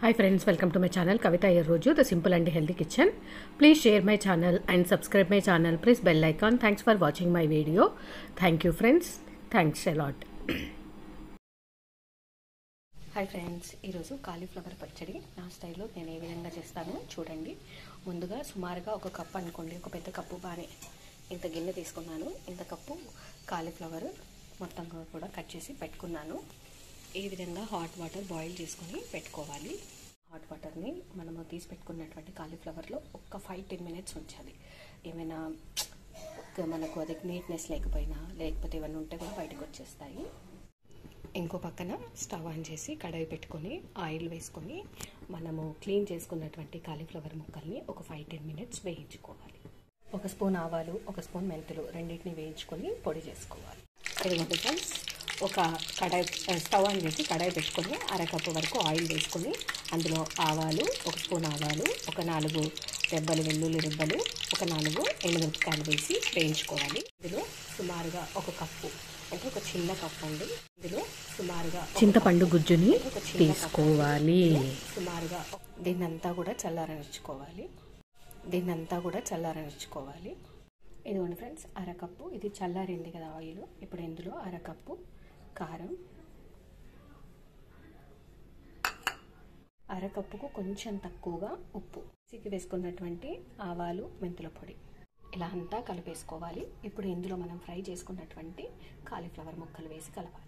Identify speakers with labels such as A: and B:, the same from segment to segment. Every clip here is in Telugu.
A: Hi friends, welcome to my channel Kavita Roju, the simple and healthy kitchen. Please share my channel and subscribe my channel. Press bell icon. Thanks for watching my video. Thank you friends. Thanks a lot. Hi friends, ఈరోజు కాలీఫ్లవర్ పచ్చడి నా స్టైల్లో నేను ఏ విధంగా చేస్తానో చూడండి. ముందుగా సుమారుగా ఒక కప్పు అనుకోండి, ఒక పెద్ద కప్పు బాగానే ఇంత గిన్నె తీసుకున్నాను. ఇంత కప్పు కాలీఫ్లవర్ మొత్తం కూడా కట్ చేసి పెట్టుకున్నాను. ఈ విధంగా హాట్ వాటర్ బాయిల్ చేసుకొని పెట్టుకోవాలి. హాట్ వాటర్ని మనము తీసి పెట్టుకున్నటువంటి కాలీఫ్లవర్లో ఒక్క 5-10 మినిట్స్ ఉంచాలి. ఏమైనా మనకు అది నీట్నెస్ లేకపోతే ఇవన్నీ ఉంటే కూడా బయటకు వచ్చేస్తాయి. ఇంకో పక్కన స్టవ్ ఆన్ చేసి కడాయి పెట్టుకొని ఆయిల్ వేసుకొని మనము క్లీన్ చేసుకున్నటువంటి కాలీఫ్లవర్ ముక్కల్ని ఒక 5-10 మినిట్స్ వేయించుకోవాలి. ఒక స్పూన్ ఆవాలు, ఒక స్పూన్ మెంతులు రెండింటిని వేయించుకొని పొడి చేసుకోవాలి. ఇదిగోండి ఫ్రెండ్స్, ఒక కడాయి స్టవ్ ఆన్ చేసి కడాయి పెట్టుకొని అరకప్పు వరకు ఆయిల్ వేసుకొని అందులో ఆవాలు, ఒక స్పూన్ ఆవాలు, ఒక 4 రెబ్బలు వెల్లుల్లి రెబ్బలు, ఒక 4 ఎండుమిరపకాయలు వేసి వేయించుకోవాలి. ఇందులో సుమారుగా ఒక కప్పు అంటే ఒక చిన్న కప్పు అండి, ఇందులో సుమారుగా చింతపండు గుజ్జుని తీసుకోవాలి. సుమారుగా దీన్నంతా కూడా చల్లారనిచ్చుకోవాలి. ఇదిగోండి ఫ్రెండ్స్, అరకప్పు ఇది చల్లారింది కదా ఆయిల్. ఇప్పుడు ఇందులో అరకప్పు కారం, అరకప్పుకు కొంచెం తక్కువగా ఉప్పు, చిక్కి వేసుకున్నటువంటి ఆవాలు మెంతుల పొడి, ఇలా అంతా కలిపేసుకోవాలి. ఇప్పుడు ఇందులో మనం ఫ్రై చేసుకున్నటువంటి కాలీఫ్లవర్ ముక్కలు వేసి కలపాలి.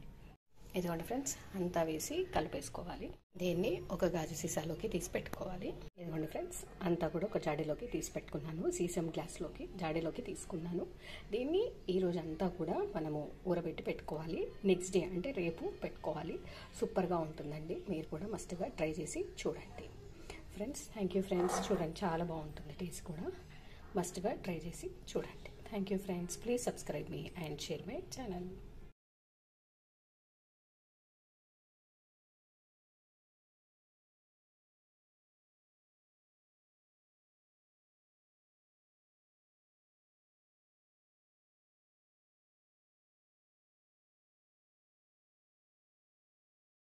A: ఇదిగోండి ఫ్రెండ్స్, అంతా వేసి కలిపేసుకోవాలి. దీన్ని ఒక గాజు సీసాలోకి తీసి పెట్టుకోవాలి. ఇదిగోండి ఫ్రెండ్స్, అంతా కూడా ఒక జాడీలోకి తీసి పెట్టుకున్నాను. సీసం గ్లాస్లోకి జాడీలోకి తీసుకున్నాను. దీన్ని ఈరోజు అంతా కూడా మనము ఊరబెట్టి పెట్టుకోవాలి. నెక్స్ట్ డే అంటే రేపు పెట్టుకోవాలి. సూపర్గా ఉంటుందండి. మీరు కూడా మస్ట్గా ట్రై చేసి చూడండి ఫ్రెండ్స్. Thank you friends. చూడండి, చాలా బాగుంటుంది. టేస్ట్ కూడా మస్ట్గా ట్రై చేసి చూడండి. Thank you friends. Please subscribe me and share my channel.